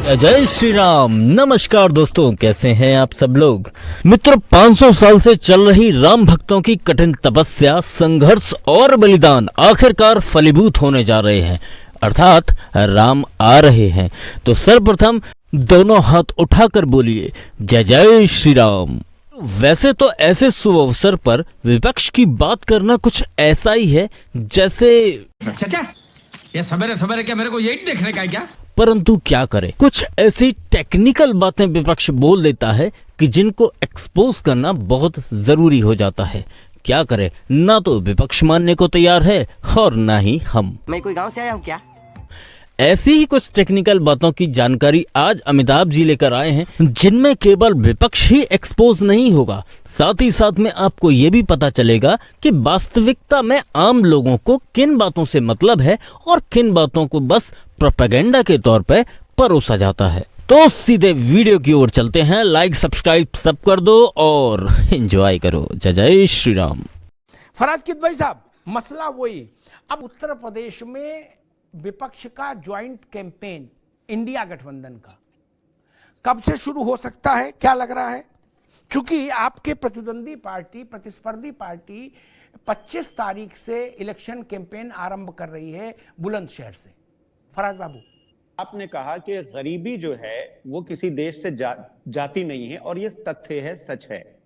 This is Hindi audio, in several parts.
जय श्री राम। नमस्कार दोस्तों, कैसे हैं आप सब लोग। मित्रों, 500 साल से चल रही राम भक्तों की कठिन तपस्या, संघर्ष और बलिदान आखिरकार फलीभूत होने जा रहे हैं, अर्थात राम आ रहे हैं। तो सर्वप्रथम दोनों हाथ उठाकर बोलिए जय जय श्री राम। वैसे तो ऐसे शुभ अवसर पर विपक्ष की बात करना कुछ ऐसा ही है जैसे चाचा, ये सवेरे सवेरे क्या मेरे को यही देखने का है क्या? परंतु क्या करें, कुछ ऐसी टेक्निकल बातें विपक्ष बोल देता है कि जिनको एक्सपोज करना बहुत जरूरी हो जाता है। क्या करें, ना तो विपक्ष मानने को तैयार है और ना ही हम। मैं कोई गांव से आया हूँ क्या? ऐसी ही कुछ टेक्निकल बातों की जानकारी आज अमिताभ जी लेकर आए हैं, जिनमें केवल विपक्ष ही एक्सपोज नहीं होगा, साथ ही साथ में आपको ये भी पता चलेगा कि वास्तविकता में आम लोगों को किन बातों से मतलब है और किन बातों को बस प्रोपेगेंडा के तौर पर परोसा जाता है। तो सीधे वीडियो की ओर चलते हैं। लाइक सब्सक्राइब सब कर दो और एंजॉय करो। जय जय श्री राम। फराज किद भाई साहब, मसला वही। अब उत्तर प्रदेश में विपक्ष का ज्वाइंट कैंपेन इंडिया गठबंधन का कब से शुरू हो सकता है, क्या लग रहा है? चूंकि आपके प्रतिद्वंदी पार्टी, प्रतिस्पर्धी पार्टी 25 तारीख से इलेक्शन कैंपेन आरंभ कर रही है बुलंदशहर से। फराज बाबू, आपने कहा कि गरीबी जो है वो किसी देश से जाती नहीं है और ये तथ्य है, सच है।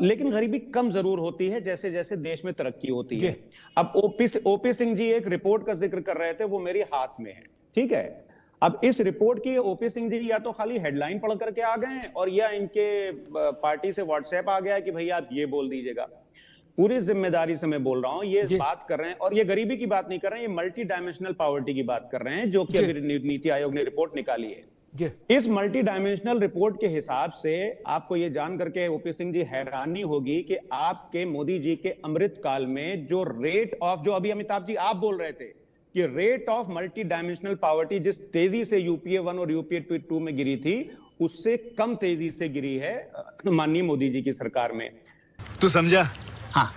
लेकिन गरीबी कम जरूर होती है जैसे जैसे देश में तरक्की होती है। अब ओपी सिंह जी एक रिपोर्ट का जिक्र कर रहे थे, वो मेरे हाथ में है, ठीक है। अब इस रिपोर्ट की ओपी सिंह जी या तो खाली हेडलाइन पढ़ करके आ गए हैं और या इनके पार्टी से व्हाट्सएप आ गया है कि भैया आप ये बोल दीजिएगा। पूरी जिम्मेदारी से मैं बोल रहा हूं, ये बात कर रहे हैं और ये गरीबी की बात नहीं कर रहे हैं, ये मल्टी डायमेंशनल पॉवर्टी की बात कर रहे हैं, जो कि अभी नीति आयोग ने रिपोर्ट निकाली है। इस मल्टी डायमेंशनल रिपोर्ट के हिसाब से आपको ये जान करके ओपी सिंह जी हैरानी होगी कि आपके मोदी जी के अमृत काल में जो रेट ऑफ, जो अभी अमिताभ जी आप बोल रहे थे कि rate of multi dimensional poverty जिस तेजी से यूपीए 1 और यूपीए 2 में गिरी थी, उससे कम तेजी से गिरी है माननीय मोदी जी की सरकार में। तू समझा? हाँ।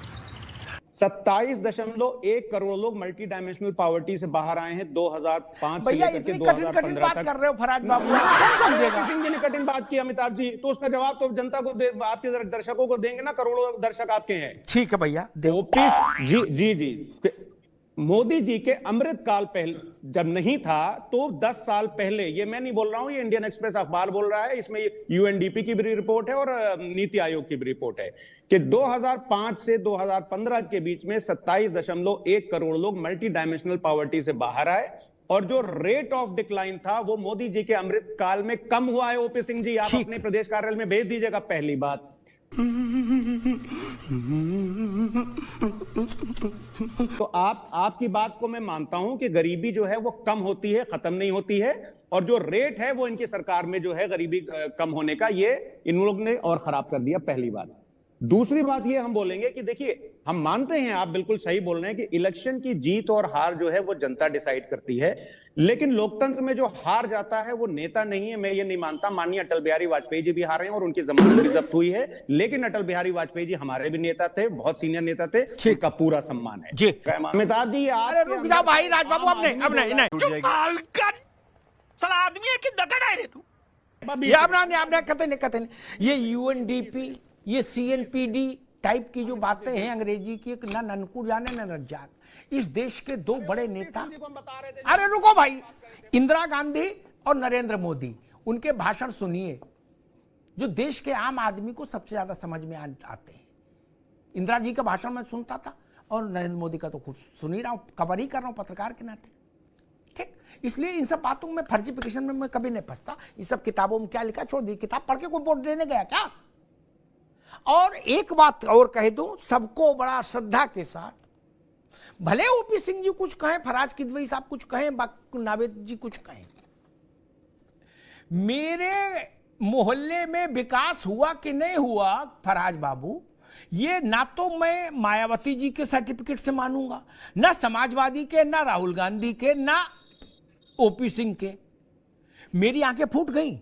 27.1 करोड़ लोग मल्टी डायमेंशनल पॉवर्टी से बाहर आए हैं 2005 से लेकर के 2015 तक। कर रहे हो फराज बाबू, सिंह जी ने कठिन बात की अमिताभ जी, तो उसका जवाब तो जनता को, आपके दर्शकों को देंगे ना, करोड़ों दर्शक आपके हैं। ठीक है भैया, जी मोदी जी के अमृत काल पहले जब नहीं था तो 10 साल पहले, ये मैं नहीं बोल रहा हूं, ये इंडियन एक्सप्रेस अखबार बोल रहा है, इसमें यूएनडीपी की भी रिपोर्ट है और नीति आयोग की भी रिपोर्ट है कि 2005 से 2015 के बीच में 27.1 करोड़ लोग मल्टी डायमेंशनल पॉवर्टी से बाहर आए और जो रेट ऑफ डिक्लाइन था वो मोदी जी के अमृत काल में कम हुआ है। ओपी सिंह जी, आप अपने प्रदेश कार्यालय में भेज दीजिएगा। पहली बात, तो आपकी बात को मैं मानता हूं कि गरीबी जो है वो कम होती है, खत्म नहीं होती है, और जो रेट है वो इनकी सरकार में जो है गरीबी कम होने का, ये इन लोग ने और खराब कर दिया। पहली बात। दूसरी बात ये हम बोलेंगे कि देखिए, हम मानते हैं, आप बिल्कुल सही बोल रहे हैं कि इलेक्शन की जीत और हार जो है वो जनता डिसाइड करती है, लेकिन लोकतंत्र में जो हार जाता है वो नेता नहीं है। मैं ये नहीं मानता। माननीय अटल बिहारी वाजपेयी जी भी हारे हैं और उनकी जमानत भी जब्त हुई है, लेकिन अटल बिहारी वाजपेयी जी हमारे भी नेता थे, बहुत सीनियर नेता थे, उनका पूरा सम्मान है जी। अमिताभ जी, रुक जाओ भाई राज बाबू, अपने ये यूएनडीपी, ये सीएनपीडी टाइप की जो बातें हैं अंग्रेजी की, ना ननकू जाने ना रज्जाक। इस देश के दो बड़े नेता, अरे रुको भाई, इंदिरा गांधी और नरेंद्र मोदी, उनके भाषण सुनिए जो देश के आम आदमी को सबसे ज्यादा समझ में आते हैं। इंदिरा जी का भाषण मैं सुनता था और नरेंद्र मोदी का तो खुद सुन ही रहा हूं, कवर ही कर रहा हूं पत्रकार के नाते, ठीक। इसलिए इन सब बातों में, फर्जीफिकेशन में मैं कभी नहीं फंसता। इन सब किताबों में क्या लिखा छोड़ दी, किताब पढ़ के कोई वोट देने गया क्या? और एक बात और कह दूं सबको बड़ा श्रद्धा के साथ, भले ओपी सिंह जी कुछ कहें, फराज किदवई साहब कुछ कहें, नावेद जी कुछ कहें, मेरे मोहल्ले में विकास हुआ कि नहीं हुआ फराज बाबू, ये ना तो मैं मायावती जी के सर्टिफिकेट से मानूंगा, ना समाजवादी के, ना राहुल गांधी के, ना ओपी सिंह के। मेरी आंखें फूट गई,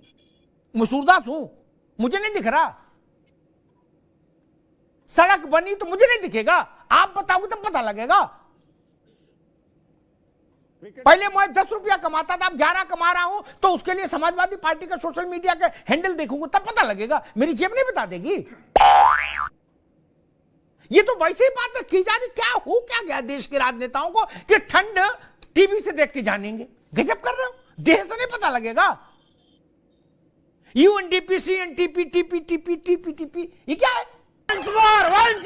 मसूरदास हूं, मुझे नहीं दिख रहा। सड़क बनी तो मुझे नहीं दिखेगा, आप बताओगे तब पता लगेगा। पहले मैं 10 रुपया कमाता था, अब 11 कमा रहा हूं, तो उसके लिए समाजवादी पार्टी का सोशल मीडिया के हैंडल देखूंगा तब पता लगेगा, मेरी जेब नहीं बता देगी। ये तो वैसे ही बात की जा रही, क्या गया देश के राजनेताओं को कि ठंड टीवी से देख के जानेंगे। गजब कर रहे हो, देह से नहीं पता लगेगा। यूएनडीपी, सीएनटीपी, टीपी, ये क्या है? once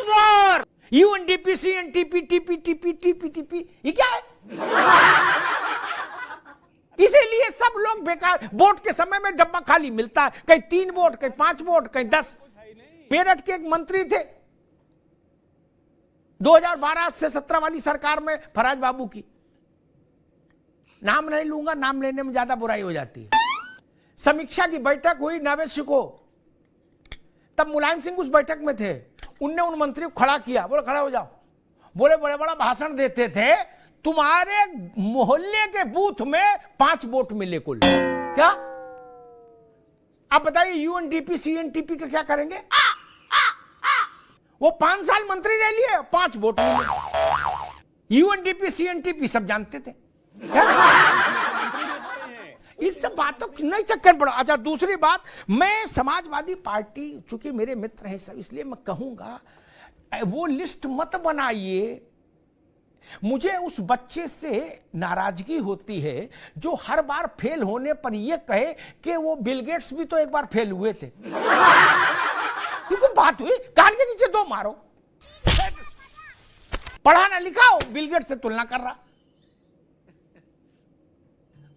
more, यूएनडीपी, सीएनटीपी, टीपी, ये क्या है? इसीलिए सब लोग बेकार, वोट के समय में डब्बा खाली मिलता है, कहीं 3 वोट, कहीं 5 वोट, कहीं 10। मेरठ के एक मंत्री थे 2012 से 17 वाली सरकार में, फराज बाबू की, नाम नहीं लूंगा, नाम लेने में ज्यादा बुराई हो जाती है। समीक्षा की बैठक हुई 9 को, तब मुलायम सिंह उस बैठक में थे। उनने उन मंत्री को खड़ा किया, बोले खड़ा हो जाओ। बोले बड़े बड़ा भाषण देते थे, तुम्हारे मोहल्ले के बूथ में 5 वोट मिले कुल। क्या आप बताइए यूएनडीपी, सीएनटीपी का क्या करेंगे? वो 5 साल मंत्री रह लिए, 5 वोट मिले। यूएनडीपी, सीएनटीपी सब जानते थे। इस सब बातों की नहीं चक्कर पड़ा। अच्छा, दूसरी बात, मैं समाजवादी पार्टी, चूंकि मेरे मित्र हैं सब, इसलिए मैं कहूंगा वो लिस्ट मत बनाइए। मुझे उस बच्चे से नाराजगी होती है जो हर बार फेल होने पर यह कहे कि वो बिल गेट्स भी तो एक बार फेल हुए थे। बात हुई, कान के नीचे 2 मारो। पढ़ा ना लिखा हो, बिल गेट्स से तुलना कर रहा।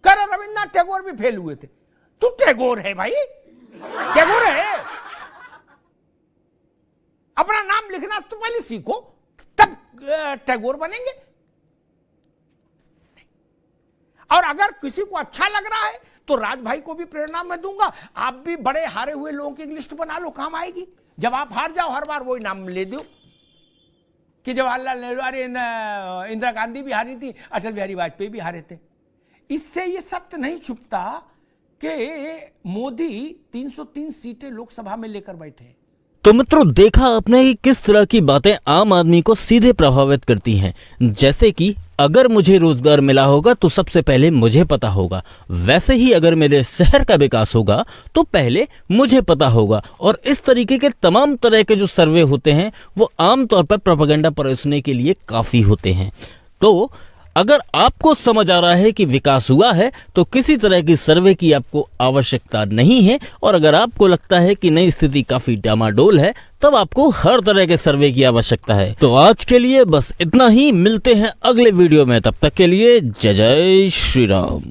रविन्द्रनाथ टैगोर भी फेल हुए थे। तू टैगोर है भाई, टैगोर है। अपना नाम लिखना तो पहले सीखो, तब टैगोर बनेंगे। और अगर किसी को अच्छा लग रहा है तो राज भाई को भी प्रेरणा मैं दूंगा। आप भी बड़े हारे हुए लोगों की लिस्ट बना लो, काम आएगी। जब आप हार जाओ हर बार वही नाम ले दो कि जवाहरलाल नेहरू, अरे इंदिरा गांधी भी हारी थी, अटल बिहारी वाजपेयी भी हारे थे। इससे ये सत्य नहीं छुपता कि मोदी 303 सीटें लोकसभा में लेकर बैठे। तो मित्रों, देखा आपने कि किस तरह की बातें आम आदमी को सीधे प्रभावित करती हैं। जैसे कि अगर मुझे रोजगार मिला होगा तो सबसे पहले मुझे पता होगा, वैसे ही अगर मेरे शहर का विकास होगा तो पहले मुझे पता होगा। और इस तरीके के तमाम तरह के जो सर्वे होते हैं वो आमतौर पर प्रोपेगेंडा परोसने के लिए काफ़ी होते हैं। तो अगर आपको समझ आ रहा है कि विकास हुआ है तो किसी तरह की सर्वे की आपको आवश्यकता नहीं है। और अगर आपको लगता है कि नई स्थिति काफी डामाडोल है, तब आपको हर तरह के सर्वे की आवश्यकता है। तो आज के लिए बस इतना ही, मिलते हैं अगले वीडियो में, तब तक के लिए जय जय श्री राम।